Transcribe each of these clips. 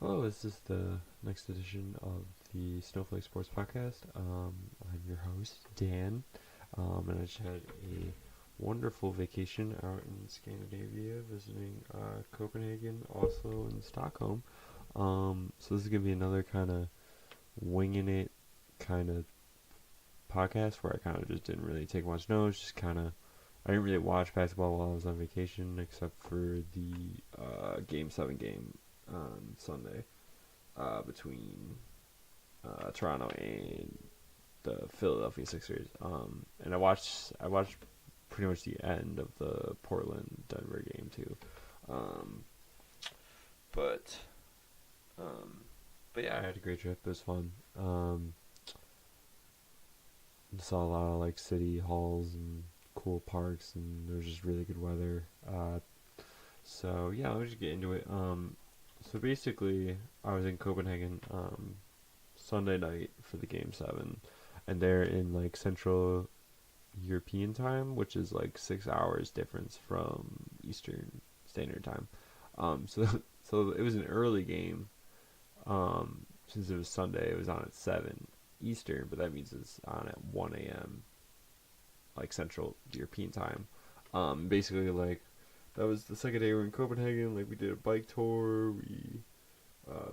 Hello, this is the next edition of the Snowflake Sports Podcast. I'm your host, Dan, and I just had a wonderful vacation out in Scandinavia, visiting Copenhagen, Oslo, and Stockholm. So this is going to be another kind of winging it kind of podcast where I kind of just didn't really take much notes, just kind of I didn't really watch basketball while I was on vacation except for the Game 7 game on Sunday between Toronto and the Philadelphia Sixers. And I watched pretty much the end of the Portland Denver game too. Um, but um, but yeah, I had a great trip. It was fun. Saw a lot of like city halls and cool parks, and there was just really good weather. So yeah, let me just get into it. So basically, I was in Copenhagen Sunday night for the game 7, and they're in like Central European time, which is like 6 hours difference from Eastern Standard Time. So so it was an early game. Since it was Sunday, it was on at 7 Eastern, but that means it's on at 1 a.m. like Central European time. Basically like that was the second day we were in Copenhagen. Like we did a bike tour. We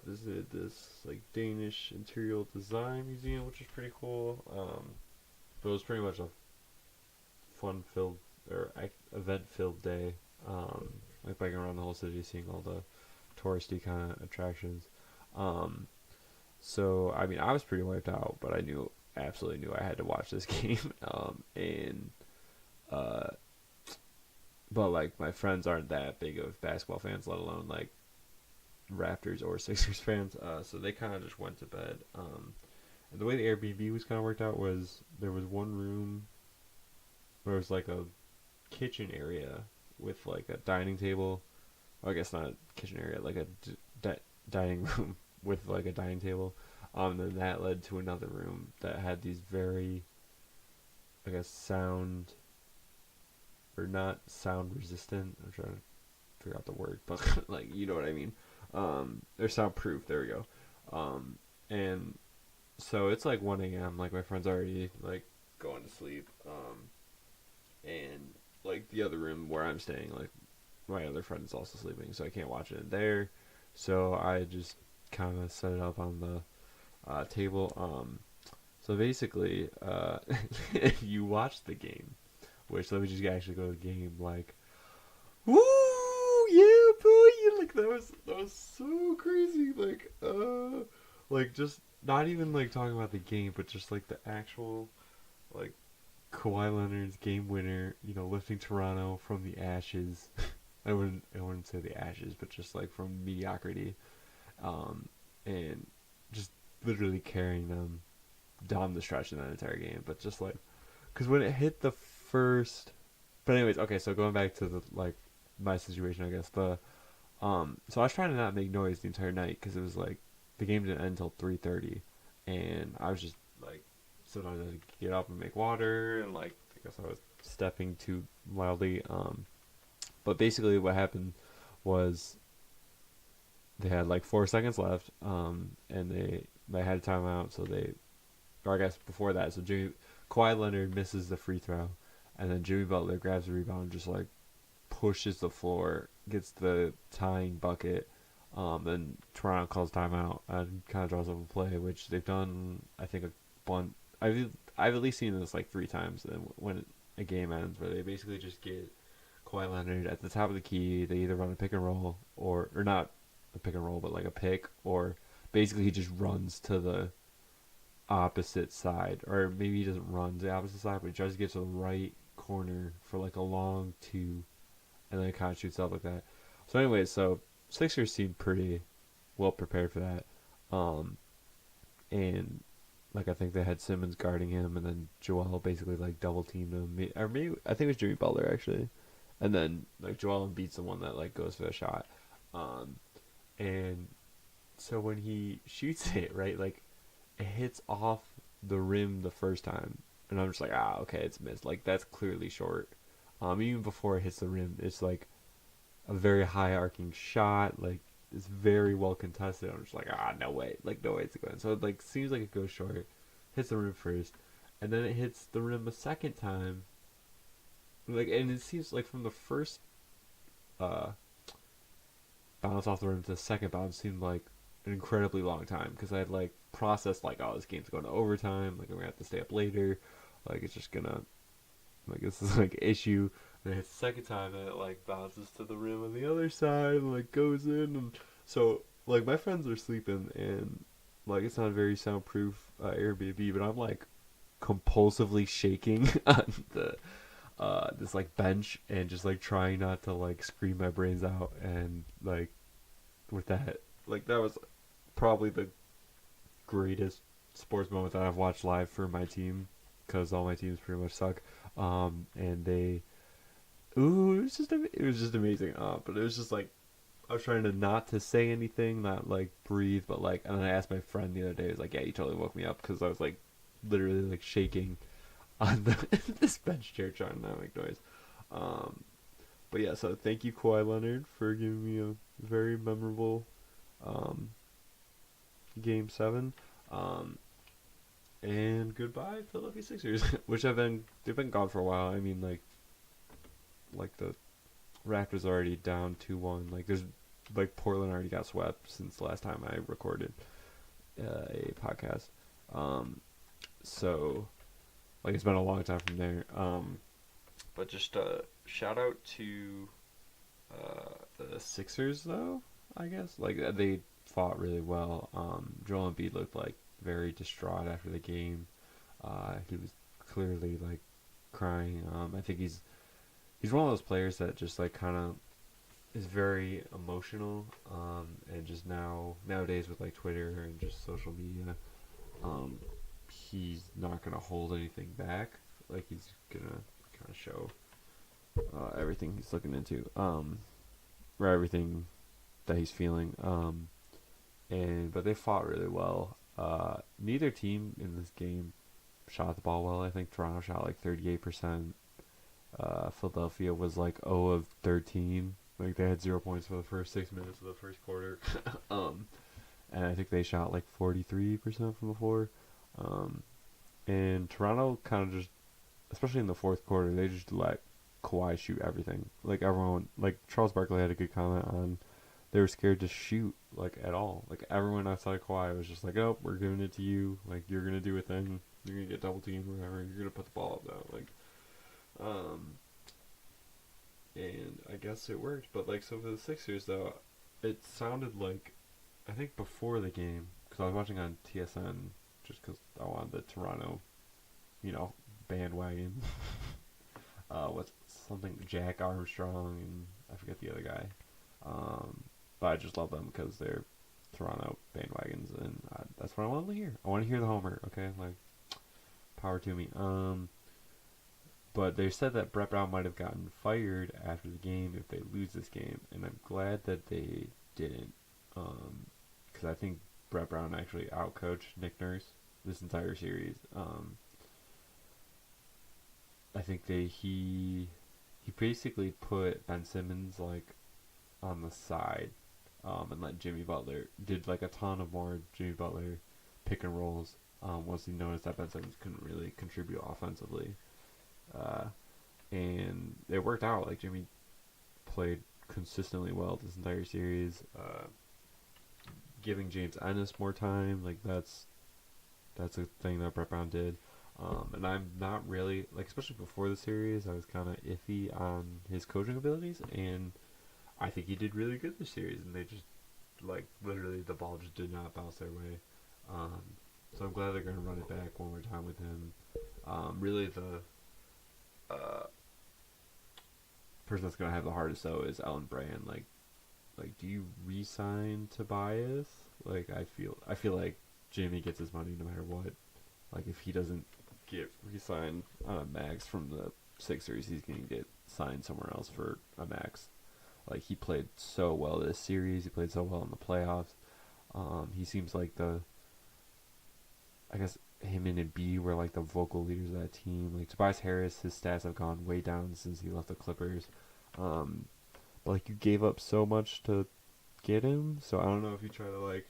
visited this like Danish interior design museum, which was pretty cool. But it was pretty much a fun-filled or event-filled day. Like biking around the whole city, seeing all the touristy kind of attractions. Um, so I mean, I was pretty wiped out, but I absolutely knew I had to watch this game. And uh, but like my friends aren't that big of basketball fans, let alone like Raptors or Sixers fans. So they kind of just went to bed. And the way the Airbnb was kind of worked out was there was one room where it was like a kitchen area with like a dining table. Well, I guess not a kitchen area, like a dining room with like a dining table. Then that led to another room that had these very, I guess, sound or not sound resistant. I'm trying to figure out the word, but like you know what I mean. They're soundproof. There we go. And so it's like 1 a.m. Like my friend's already like going to sleep. And like the other room where I'm staying, like my other friend is also sleeping, so I can't watch it in there. So I just kind of set it up on the table. So basically, you watch the game, which let me just actually go to the game. Like, woo, yeah, boy! Like that was so crazy. Like just not even like talking about the game, but just like the actual like Kawhi Leonard's game winner. You know, lifting Toronto from the ashes. I wouldn't say the ashes, but just like from mediocrity. And just literally carrying them down the stretch in that entire game. But just like, because when it hit the first, but anyways, okay. So going back to the like my situation, I guess so I was trying to not make noise the entire night because it was like the game didn't end until 3:30, and I was just like sometimes I had to get up and make water, and like I guess I was stepping too loudly. But basically what happened was they had like 4 seconds left, and they had a timeout, so or I guess before that, so Kawhi Leonard misses the free throw, and then Jimmy Butler grabs the rebound, and just like pushes the floor, gets the tying bucket. Then Toronto calls timeout and kind of draws up a play, which they've done, I think, a bunch. I've at least seen this like 3 times. And when a game ends, where they basically just get Kawhi Leonard at the top of the key, they either run a pick and roll or not a pick and roll, but like a pick, or basically he just runs to the opposite side, or maybe he doesn't run to the opposite side, but he tries to get to the right corner for like a long two, and then it kind of shoots up like that. So, anyways, so Sixers seemed pretty well prepared for that, and like I think they had Simmons guarding him, and then Joel basically like double teamed him, or maybe I think it was Jimmy Butler actually, and then like Joel beats the one that like goes for the shot, um, and so when he shoots it right, like it hits off the rim the first time, and I'm just like, okay, it's missed. Like that's clearly short. Even before it hits the rim, it's like a very high arcing shot. Like is very well contested. I'm just like, no way, like no way it's going. So it like seems like it goes short, hits the rim first, and then it hits the rim a second time. Like, and it seems like from the first uh, bounce off the rim to the second bounce seemed like an incredibly long time because I had like processed like, oh, this game's going to overtime. Like, I'm gonna have to stay up later. Like, it's just gonna like this is like an issue. And it hits the second time and it like bounces to the rim on the other side and like goes in. And so like my friends are sleeping and like it's not a very soundproof Airbnb, but I'm like compulsively shaking on the this like bench and just like trying not to like scream my brains out. And like with that, like that was probably the greatest sports moment that I've watched live for my team because all my teams pretty much suck. And they, ooh, it was just amazing. But it was just like I was trying to not to say anything, not like breathe, but like, and then I asked my friend the other day, he was like, yeah, you totally woke me up because I was like literally like shaking on this bench chair trying to not make noise. But yeah, so thank you, Kawhi Leonard, for giving me a very memorable Game 7. And goodbye, Philadelphia Sixers, which they've been gone for a while. I mean, like the Raptors already down 2-1. Like there's like Portland already got swept since the last time I recorded a podcast. So like it's been a long time from there. But just shout out to the Sixers though. I guess like they fought really well. Joel Embiid looked like very distraught after the game. He was clearly like crying. I think he's one of those players that just like kind of is very emotional. And just nowadays with like Twitter and just social media, he's not gonna hold anything back. Like he's gonna kind of show everything he's looking into, or everything that he's feeling. But they fought really well. Neither team in this game shot the ball well. I think Toronto shot like 38%. Philadelphia was like 0 of 13. Like they had 0 points for the first 6 minutes of the first quarter. And I think they shot like 43% from the floor. And Toronto kind of just, especially in the fourth quarter, they just let Kawhi shoot everything. Like everyone, like Charles Barkley had a good comment on, they were scared to shoot like at all. Like everyone outside Kawhi was just like, oh, we're giving it to you. Like you're gonna do a thing. You're gonna get double teamed or whatever. You're gonna put the ball up though. Like, and I guess it worked. But like, so for the Sixers though, it sounded like, I think before the game, because I was watching on TSN just because I wanted the Toronto, bandwagon. What's something Jack Armstrong and I forget the other guy. But I just love them because they're Toronto bandwagons, and that's what I want to hear. I want to hear the homer. Okay, like power to me. But they said that Brett Brown might have gotten fired after the game if they lose this game, and I'm glad that they didn't, because I think Brett Brown actually outcoached Nick Nurse this entire series. I think he basically put Ben Simmons like on the side, and let Jimmy Butler did like a ton of more Jimmy Butler pick and rolls. Once he noticed that Ben Simmons couldn't really contribute offensively, and it worked out. Like Jimmy played consistently well this entire series, giving James Ennis more time. Like that's a thing that Brett Brown did. And I'm not really, like, especially before the series, I was kind of iffy on his coaching abilities, and I think he did really good this series, and they just, like, literally the ball just did not bounce their way. So I'm glad they're going to run it back one more time with him. Really the person that's going to have the hardest, though, is Ellen Brand. Like, do you re-sign Tobias? Like, I feel like Jimmy gets his money no matter what. Like, if he doesn't get re-signed on a max from the Sixers, he's going to get signed somewhere else for a max. Like, he played so well this series. He played so well in the playoffs. He seems like I guess him and Embiid were like the vocal leaders of that team. Like, Tobias Harris, his stats have gone way down since he left the Clippers. But, like, you gave up so much to get him. So I don't know if you try to like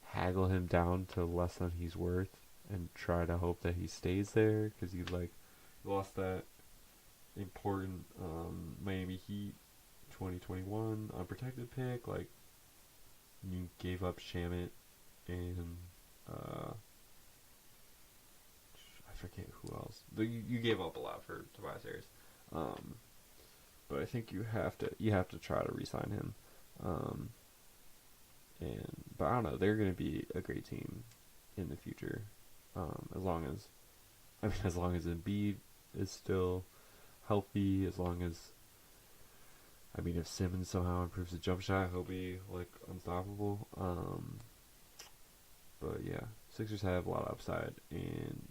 haggle him down to less than he's worth and try to hope that he stays there because he like lost that important Miami Heat 2021 unprotected pick. Like you gave up Shamit and I forget who else. You gave up a lot for Tobias Harris. But I think you have to try to re-sign him. But I don't know, they're going to be a great team in the future. As long as Embiid is still healthy, as long as if Simmons somehow improves the jump shot, he'll be like unstoppable. But yeah, Sixers have a lot of upside and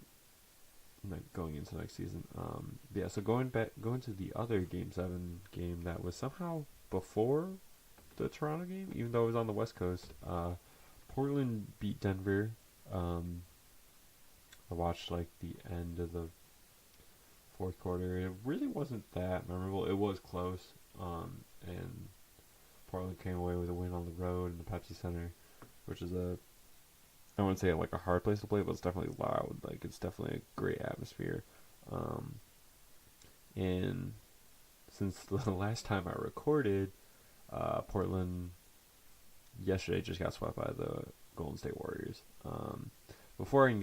going into next season. Yeah, so going to the other Game 7 game that was somehow before the Toronto game, even though it was on the West Coast. Portland beat Denver. I watched like the end of the fourth quarter. It really wasn't that memorable. It was close. And Portland came away with a win on the road in the Pepsi Center, which is I wouldn't say like a hard place to play, but it's definitely loud. Like it's definitely a great atmosphere. And since the last time I recorded, Portland yesterday just got swept by the Golden State Warriors. Before I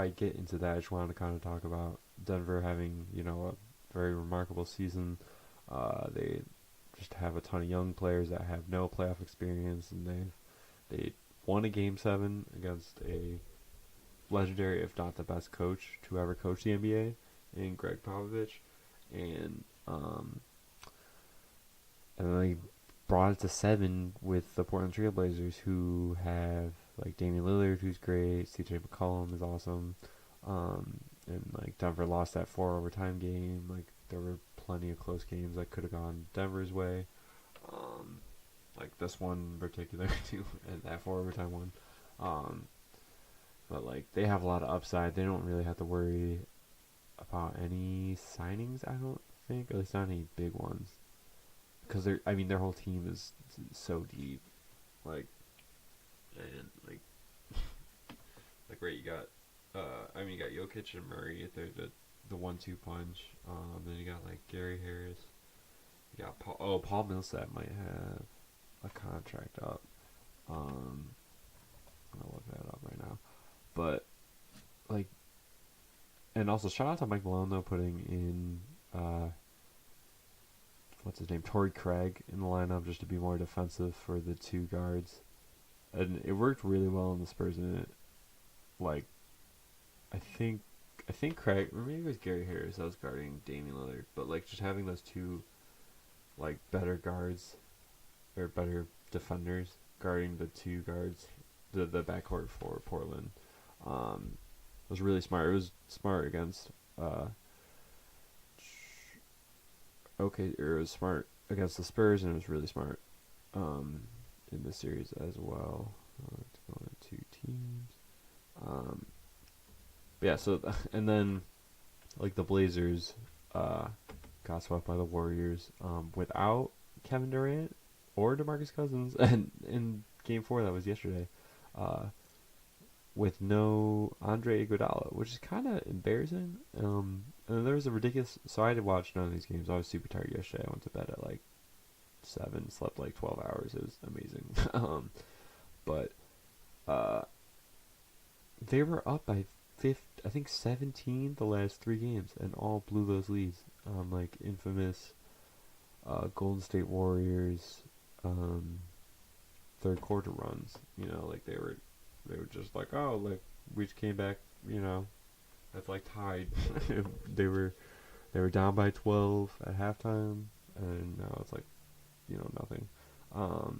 get into that, I just wanted to kind of talk about Denver having a very remarkable season. They just have a ton of young players that have no playoff experience, and they won a Game 7 against a legendary, if not the best coach to ever coach the NBA, in Greg Popovich, and then they brought it to 7 with the Portland Trail Blazers, who have like Damian Lillard, who's great, CJ McCollum is awesome, and like Denver lost that 4 overtime game. Like there were plenty of close games that could have gone Denver's way. Like this one in particular too, and that 4 overtime one. But like they have a lot of upside. They don't really have to worry about any signings, I don't think, at least not any big ones, because their whole team is so deep. Like, and like right, you got you got Jokic and Murray. They're the 1-2 punch. Then you got like Gary Harris. You got Paul Millsap might have a contract up. I'm gonna look that up right now. But like, and also shout out to Mike Malone though, putting in what's his name, Torrey Craig in the lineup just to be more defensive for the 2 guards, and it worked really well in the Spurs. In it, like, I think Craig, or maybe it was Gary Harris that was guarding Damian Lillard, but like just having those 2 like better guards or better defenders guarding the 2 guards, the backcourt for Portland, was really smart. It was smart against it was smart against the Spurs, and it was really smart in this series as well. Let's go into 2 teams. Yeah, so and then like the Blazers got swept by the Warriors without Kevin Durant or DeMarcus Cousins, and in Game 4 that was yesterday, with no Andre Iguodala, which is kind of embarrassing. And there was a ridiculous. So I had to watch none of these games. I was super tired yesterday. I went to bed at like 7, slept like 12 hours. It was amazing. But they were up by 17 the last 3 games, and all blew those leads. Like infamous Golden State Warriors third quarter runs. Like they were just like, oh, like we just came back. That's like tied. they were down by 12 at halftime, and now it's like nothing. All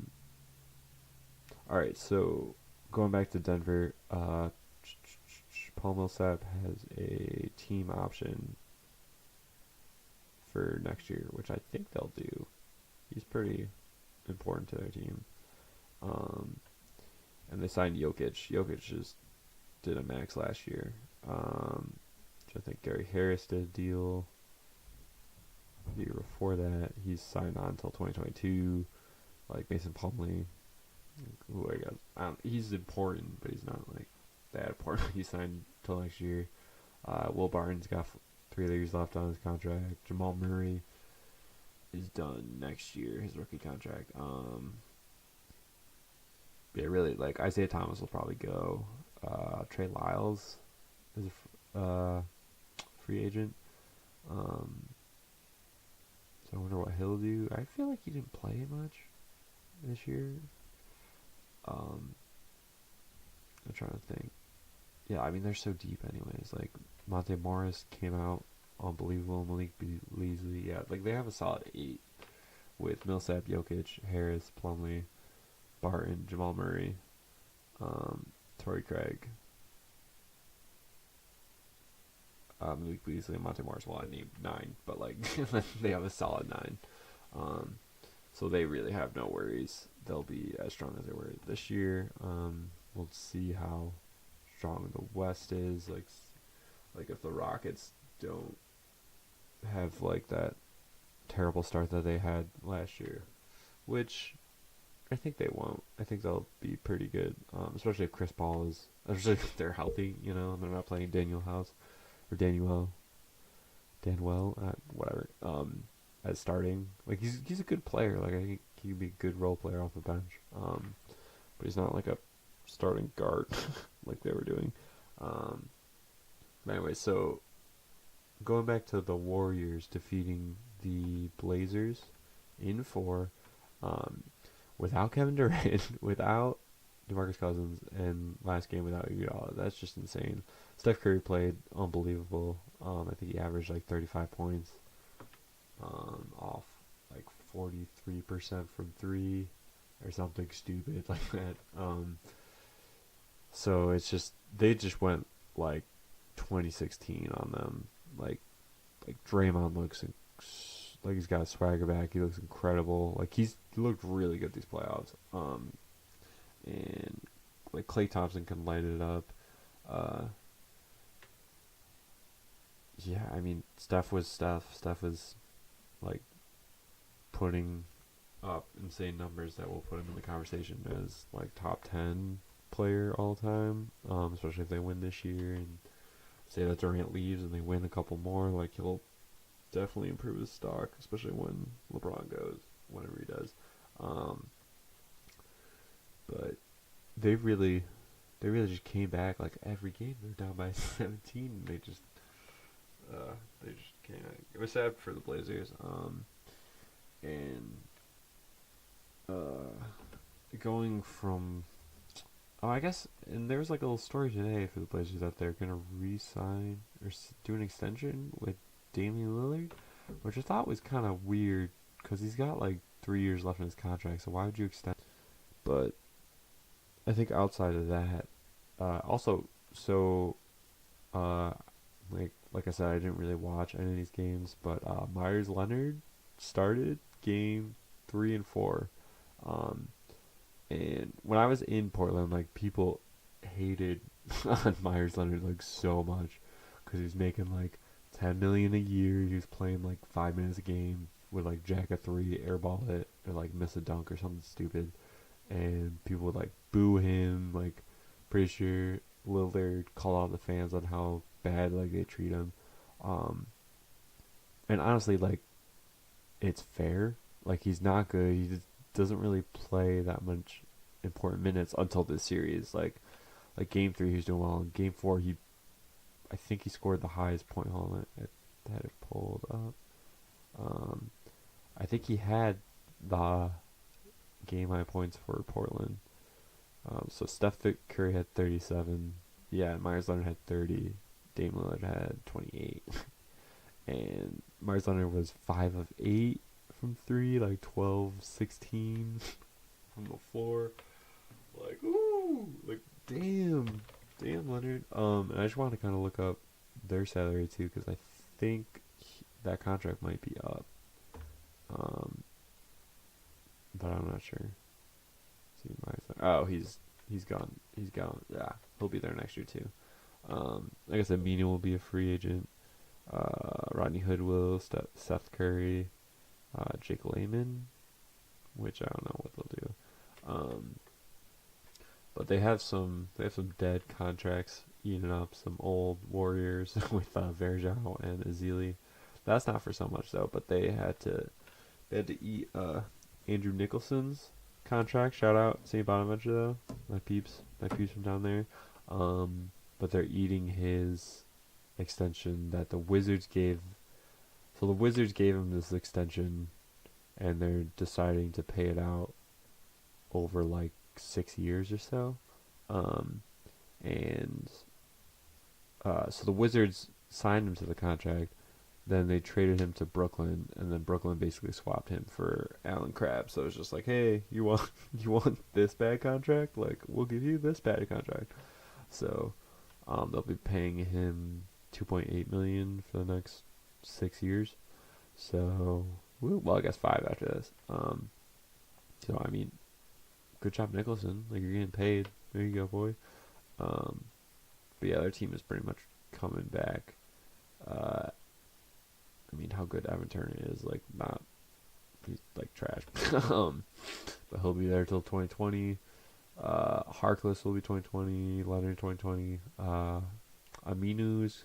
right, so going back to Denver, Paul Millsap has a team option for next year, which I think they'll do. He's pretty important to their team. And they signed Jokic. Jokic just did a max last year. Which I think Gary Harris did a deal the year before that. He's signed on until 2022. like Mason Plumlee, who I guess he's important, but he's not like that important. He signed till next year. Will Barton's got 3 years left on his contract. Jamal Murray is done next year, his rookie contract. Yeah, really, like Isaiah Thomas will probably go. Trey Lyles is a free agent. So I wonder what he'll do. I feel like he didn't play much this year. I'm trying to think. Yeah, I mean, they're so deep anyways. Like, Monte Morris came out unbelievable. Malik Beasley. Yeah, like, they have a solid 8 with Millsap, Jokic, Harris, Plumlee, Barton, Jamal Murray, Torrey Craig, Malik Beasley, and Monte Morris. Well, I named 9, but, like, they have a solid 9. So they really have no worries. They'll be as strong as they were this year. We'll see how strong the West is. Like if the Rockets don't have like that terrible start that they had last year, which I think they won't. I think they'll be pretty good, especially if Chris Paul is, especially if they're healthy. You know, and they're not playing Danuel, whatever. As starting, like he's a good player. Like I think he'd be a good role player off the bench. But he's not like a starting guard like they were doing. But anyway, so going back to the Warriors defeating the Blazers in 4, without Kevin Durant, without DeMarcus Cousins, and last game without Iguodala. That's just insane. Steph Curry played unbelievable. I think he averaged like 35 points. Off like 43% from 3 or something stupid like that. So it's just, they just went like 2016 on them. Like Draymond looks like he's got a swagger back. He looks incredible. Like he looked really good these playoffs. And like Klay Thompson can light it up. Yeah, I mean Steph was like putting up insane numbers that will put him in the conversation as like top 10 player all time, especially if they win this year, and say that Durant leaves and they win a couple more. Like he'll definitely improve his stock, especially when LeBron goes, whenever he does. But they really just came back. Like every game they're down by 17 and they just can't. It was sad for the Blazers. Going from, I guess, and there's like a little story today for the Blazers that they're gonna re-sign or do an extension with Damian Lillard, which I thought was kind of weird because he's got like 3 years left in his contract. So why would you extend? But I think outside of that, also, so like I said, I didn't really watch any of these games, but Myers Leonard started game 3 and 4. And when I was in Portland, like people hated on Myers Leonard like so much because he was making like $10 million a year. He was playing like 5 minutes a game, would like jack a 3, airball it, or like miss a dunk or something stupid, and people would like boo him. Like pretty sure Lillard called out the fans on how bad like they treat him. And honestly, like it's fair. Like he's not good. He just doesn't really play that much important minutes until this series. Like game 3 he was doing well. In game 4 I think he scored the highest point. Hold on, I had it pulled up. I think he had the game high points for Portland. So Steph Curry had 37. Yeah, Myers Leonard had 30. Dame Lillard had 28. And Myers Leonard was 5 of 8 from 3, like 12-16 from the floor. Like, ooh, like damn Leonard. And I just wanted to kind of look up their salary too, because I think that contract might be up. But I'm not sure. See, oh, he's gone. Yeah, he'll be there next year too. Like I said, Mina will be a free agent. Rodney Hood will. Seth Curry. Jake Layman. which I don't know what they'll do. But they have some dead contracts eating up some old Warriors with Verjao and Azili. That's not for so much though, but they had to eat Andrew Nicholson's contract. Shout out St. Bonaventure though, my peeps from down there. But they're eating his extension that the Wizards gave. So the Wizards gave him this extension, and they're deciding to pay it out over like 6 years or so. So the Wizards signed him to the contract. Then they traded him to Brooklyn, and then Brooklyn basically swapped him for Allen Crabbe. So it's just like, hey, you want this bad contract? Like, we'll give you this bad contract. So they'll be paying him $2.8 million for the next 6 years. So, well, I guess 5 after this. So I mean, good job, Nicholson. Like, you're getting paid. There you go, boy. But yeah, their team is pretty much coming back. I mean, how good Evan Turner is, like, not, he's, like, trash. But he'll be there till 2020. Harkless will be 2020. Leonard 2020. Aminu's,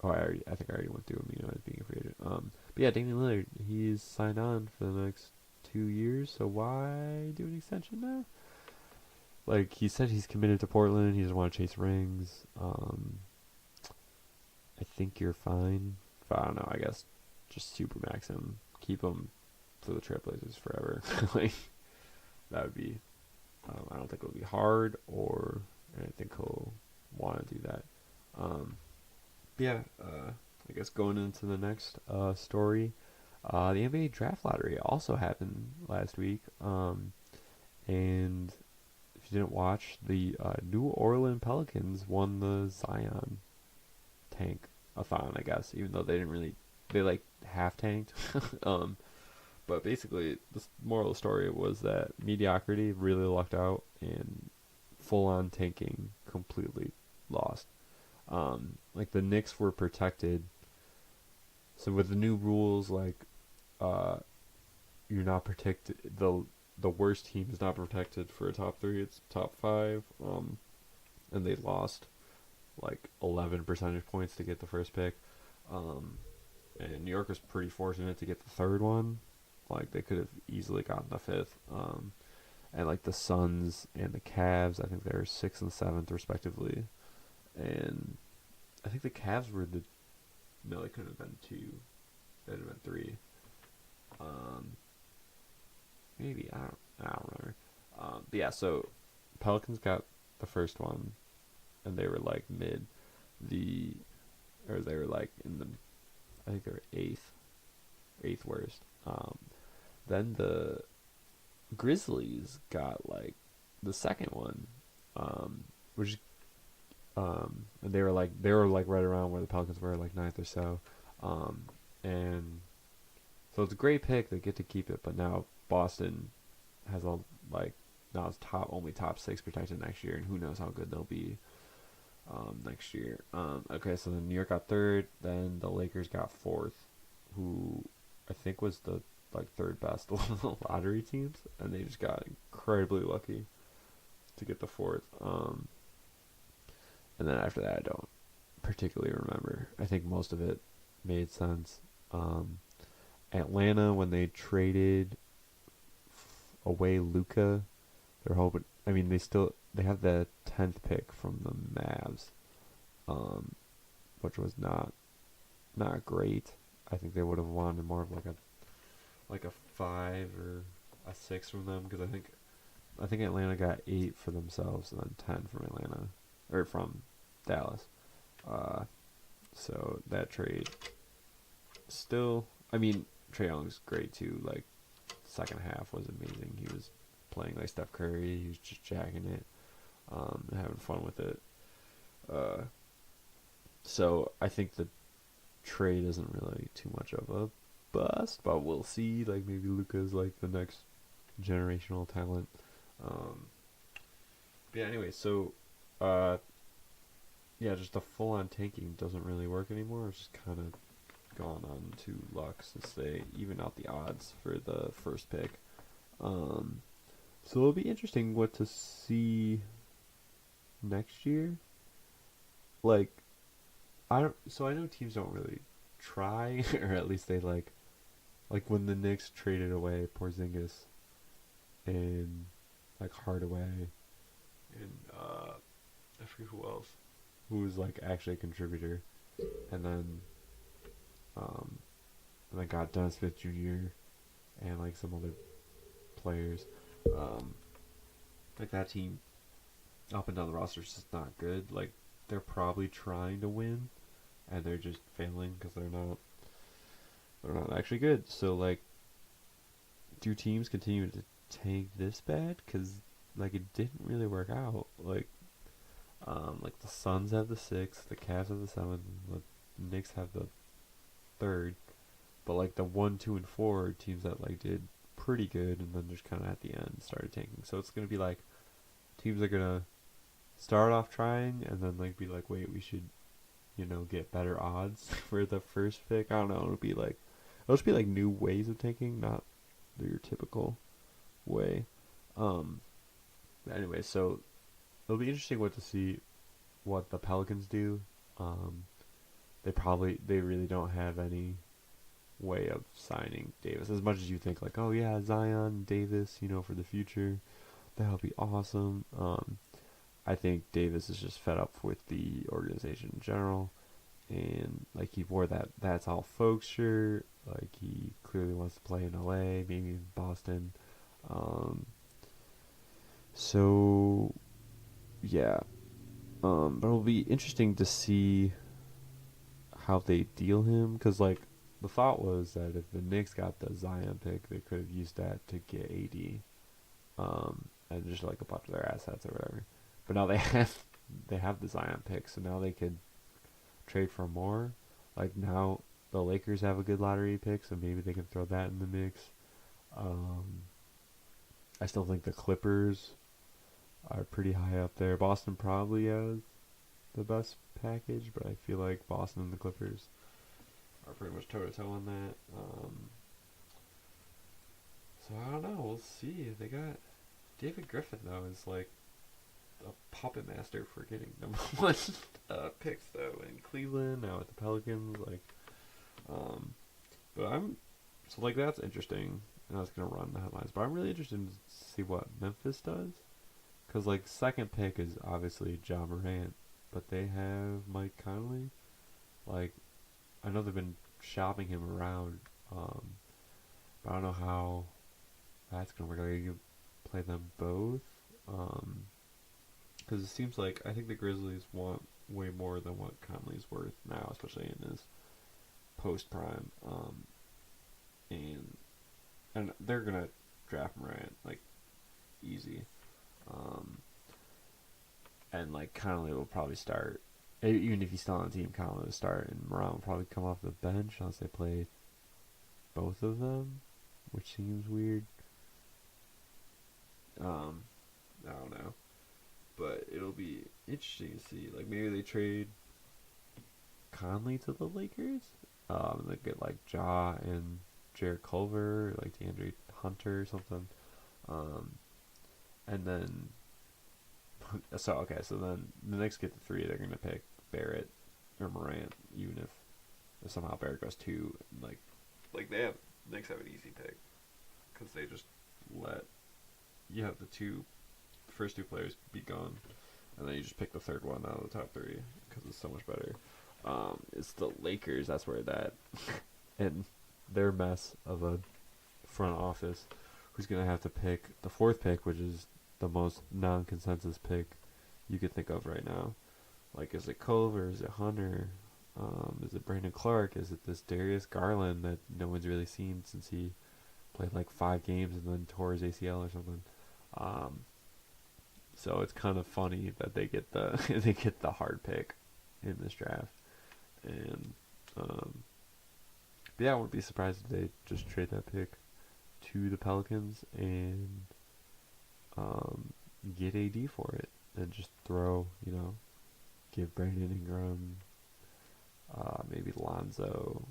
I think I already went through Aminu as being a free agent. But yeah, Damian Lillard, he's signed on for the next 2 years, so why do an extension now? Like, he said he's committed to Portland, he doesn't want to chase rings. I think you're fine. But I don't know, I guess just supermax him, keep him to the Trailblazers forever. Like, that would be, I don't think it'll be hard, or I think he'll want to do that. I guess going into the next story, the NBA draft lottery also happened last week. And if you didn't watch, the New Orleans Pelicans won the Zion tank-a-thon, I guess, even though they like half-tanked. But basically, the moral of the story was that mediocrity really lucked out, and full-on tanking completely lost. Like, the Knicks were protected. So with the new rules, like, you're not protected. The worst team is not protected for a top 3. It's top 5. And they lost like 11 percentage points to get the first pick. And New York was pretty fortunate to get the third one. Like, they could have easily gotten the 5th. And like the Suns and the Cavs, I think they were 6th and 7th respectively. And I think the Cavs were no, they couldn't have been 2. They'd have been 3. Maybe, I don't remember. But yeah, so Pelicans got the first one, and they were like they were like in the, I think they were 8th worst. Then the Grizzlies got like the second one, which and they were like right around where the Pelicans were, like 9th or so. And so it's a great pick. They get to keep it, but now Boston has now it's only top 6 protected next year, and who knows how good they'll be next year. Okay, so then New York got 3rd, then the Lakers got 4th, who I think was the 3rd best of the lottery teams, and they just got incredibly lucky to get the 4th. And then after that, I don't particularly remember. I think most of it made sense. Atlanta, when they traded away Luka, they're hoping. I mean, they have the 10th pick from the Mavs, which was not great. I think they would have wanted more of like a 5 or a 6 from them, because I think Atlanta got 8 for themselves and then 10 from Dallas. So that trade still, I mean, Trae Young's great too. Like, second half was amazing. He was playing like Steph Curry. He was just jacking it, having fun with it. So I think the trade isn't really too much of a bust, but we'll see. Like, maybe Luka's like the next generational talent. But yeah, anyway, so yeah, just the full-on tanking doesn't really work anymore. It's just kind of gone on to luck since they even out the odds for the first pick. So it'll be interesting what to see next year. Like, I know teams don't really try, or at least they like when the Knicks traded away Porzingis and like Hardaway and I forget who else, who was like actually a contributor, and then um and I got Dennis Smith Jr. and like some other players. Um, like that team up and down the roster is just not good. Like they're probably trying to win, and they're just failing because they're not actually good. So like, do teams continue to tank this bad? Because like it didn't really work out. Like the Suns have the 6th, the Cavs have the 7th, the Knicks have the 3rd. But like the 1, 2, and 4 are teams that like did pretty good, and then just kind of at the end started tanking. So it's gonna be like teams are gonna start off trying, and then like be like, wait, we should, get better odds for the first pick. I don't know. It'll just be like new ways of tanking, not your typical way. Anyway, so it'll be interesting to see what the Pelicans do. They really don't have any way of signing Davis. As much as you think like, oh yeah, Zion, Davis, for the future, that'll be awesome. I think Davis is just fed up with the organization in general, and like he wore that's all folks shirt. Like he clearly wants to play in LA, maybe in Boston. So yeah. But it'll be interesting to see how they deal him, because like the thought was that if the Knicks got the Zion pick, they could have used that to get AD, and just like a bunch of their assets or whatever. But now they have the Zion pick, so now they could trade for more. Like now the Lakers have a good lottery pick, so maybe they can throw that in the mix. I still think the Clippers are pretty high up there. Boston probably has the best package, but I feel like Boston and the Clippers are pretty much toe to toe on that. So I don't know. We'll see. They got David Griffin though is like a puppet master for getting number 1 picks though in Cleveland, now with the Pelicans. But that's interesting. And I was gonna run the headlines, but I'm really interested to see what Memphis does, because like second pick is obviously Ja Morant, but they have Mike Conley. Like I know they've been shopping him around, but I don't know how that's gonna work. Like you play them both, because it seems like I think the Grizzlies want way more than what Conley's worth now, especially in his post prime, and they're gonna draft Morant like easy, and like Conley will probably start. Even if he's still on the team, Conley will start, and Morant will probably come off the bench unless they play both of them, which seems weird. I don't know, but it'll be interesting to see. Like maybe they trade Conley to the Lakers. They get like Ja and Jared Culver, like DeAndre Hunter or something. And then so then the Knicks get the 3. They're gonna pick Barrett or Morant, even if somehow Barrett goes 2. Like they have Knicks have an easy pick because they just let you have the first 2 players be gone, and then you just pick the 3rd one out of the top 3 because it's so much better. It's the Lakers. That's where that and their mess of a front office, who's gonna have to pick the 4th pick, which is the most non-consensus pick you could think of right now. Like, is it Culver? Is it Hunter? Is it Brandon Clark? Is it this Darius Garland that no one's really seen since he played like 5 games and then tore his ACL or something? So it's kind of funny that they get the hard pick in this draft, and I wouldn't be surprised if they just trade that pick to the Pelicans and get AD for it, and just give Brandon Ingram, maybe Lonzo,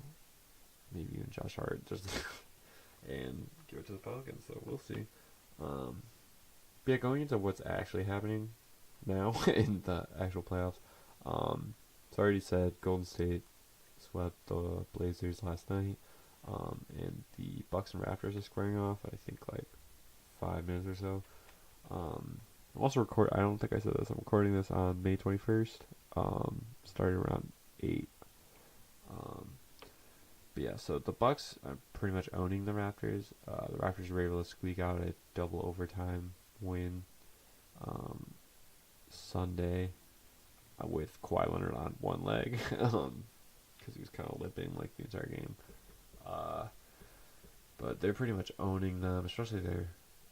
maybe even Josh Hart, just and give it to the Pelicans. So we'll see. But yeah, going into what's actually happening now in the actual playoffs. So I already said Golden State swept the Blazers last night. And the Bucks and Raptors are squaring off. I think like 5 minutes or so. I'm also I don't think I said this. I'm recording this on May 21st. Starting around 8. But yeah, so the Bucks are pretty much owning the Raptors. The Raptors were able to squeak out a double overtime win Sunday with Kawhi Leonard on one leg because he was kind of limping like the entire game. But they're pretty much owning them, especially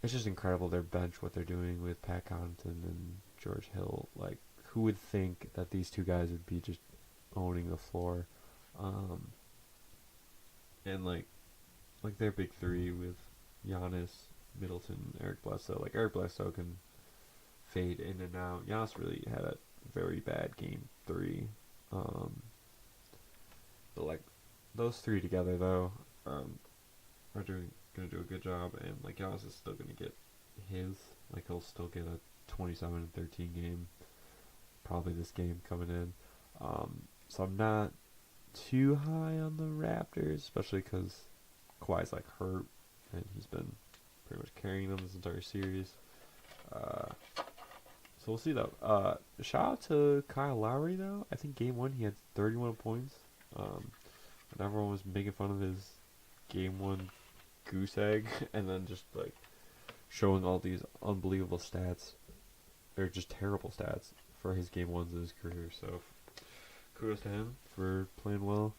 it's just incredible their bench, what they're doing with Pat Connaughton and George Hill. Like, who would think that these two guys would be just owning the floor? And like their big three with Giannis, Middleton, Eric Bledsoe. Like, Eric Bledsoe can fade in and out. Giannis really had a very bad game 3. But like those three together though, are gonna do a good job, and like Giannis is still gonna get his. Like, he'll still get a 27-13 game. Probably this game coming in. So I'm not too high on the Raptors, especially because Kawhi's like hurt, and he's been pretty much carrying them this entire series. So we'll see though. Shout out to Kyle Lowry though. I think game 1 he had 31 points. And everyone was making fun of his game 1 goose egg, and then just like showing all these unbelievable stats, or just terrible stats for his game 1s of his career. So kudos to him for playing well.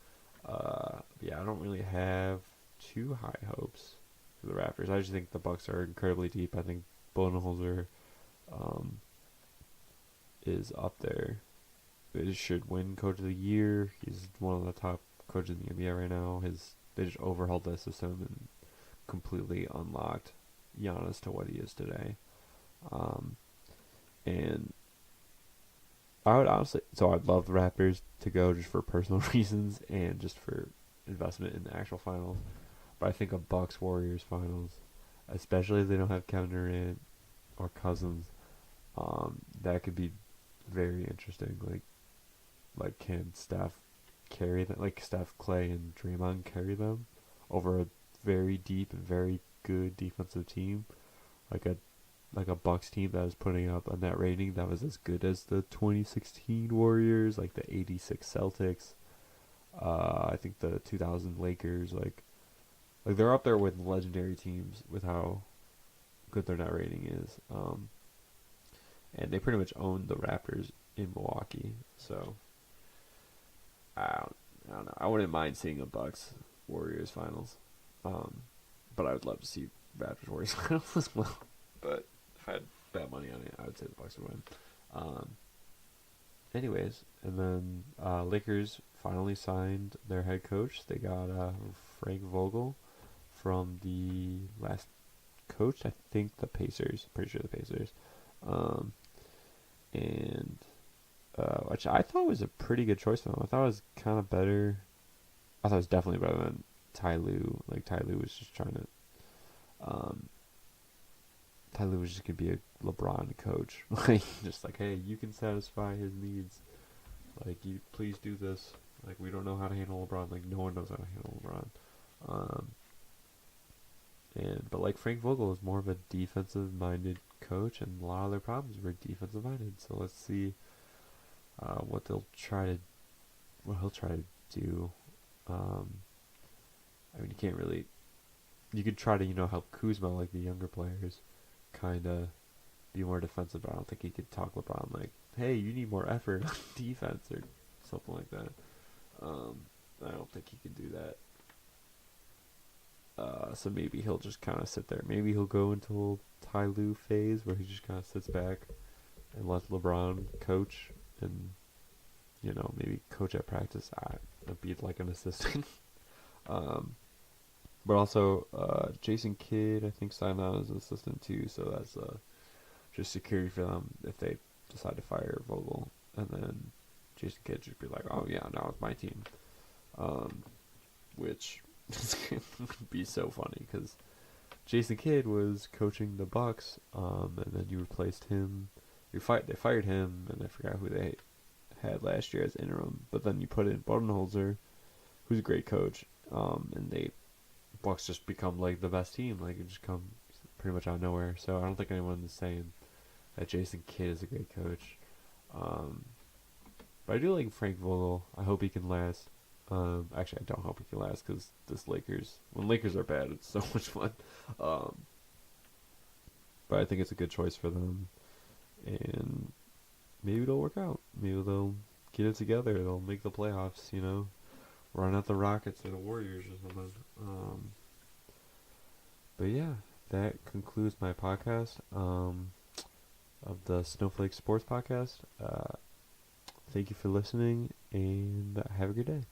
Yeah, I don't really have too high hopes for the Raptors. I just think the Bucks are incredibly deep. I think Budenholzer is up there. He should win Coach of the Year. He's one of the top coaches in the NBA right now. They just overhauled the system and completely unlocked Giannis to what he is today. And I would honestly, so I'd love the Raptors to go just for personal reasons and just for investment in the actual finals. But I think a Bucks Warriors finals, especially if they don't have Kevin Durant or Cousins, that could be very interesting. Like can Steph carry that? Like, Steph, Clay, and Draymond carry them over a very deep and very good defensive team, like a Bucks team that is putting up a net rating that was as good as the 2016 Warriors, like the 86 Celtics, I think the 2000 Lakers, like they're up there with legendary teams with how good their net rating is. And they pretty much own the Raptors in Milwaukee, so I don't know. I wouldn't mind seeing a Bucks Warriors finals, but I would love to see Raptors Warriors finals as well. But if I had bet money on it, I would say the Bucks would win. Anyways, and then Lakers finally signed their head coach. They got Frank Vogel from the last coach, I think the Pacers. Pretty sure the Pacers. And which I thought was a pretty good choice for them. I thought it was kind of better. I thought it was definitely better than Ty Lue. Like, Ty Lue was just trying to. Ty Lue was just gonna be a LeBron coach. Like, just like, hey, you can satisfy his needs. Like, you please do this. Like, we don't know how to handle LeBron. Like, no one knows how to handle LeBron. But like, Frank Vogel is more of a defensive-minded coach, and a lot of their problems were defensive-minded. So let's see what he'll try to do. I mean, you can't really. You could try to help Kuzma, like the younger players, kind of be more defensive. But I don't think he could talk LeBron like, hey, you need more effort on defense or something like that. I don't think he could do that. So maybe he'll just kind of sit there. Maybe he'll go into a Ty Lue phase where he just kind of sits back and lets LeBron coach and, maybe coach at practice. Be like an assistant. But also, Jason Kidd, I think, signed on as an assistant too. So that's just security for them if they decide to fire Vogel. And then Jason Kidd just be like, oh yeah, now it's my team. Which is going to be so funny because Jason Kidd was coaching the Bucks, and then you replaced him. They fired him, and I forgot who they had last year as interim. But then you put in Budenholzer, who's a great coach, and they Bucks just become like the best team. Like it just come pretty much out of nowhere. So I don't think anyone is saying that Jason Kidd is a great coach. But I do like Frank Vogel. I hope he can last. Actually, I don't hope he can last because when Lakers are bad, it's so much fun. But I think it's a good choice for them, and maybe it'll work out. Maybe they'll get it together. They'll make the playoffs. Run out the Rockets or the Warriors or something. But yeah, that concludes my podcast of the Snowflake Sports Podcast. Thank you for listening, and have a good day.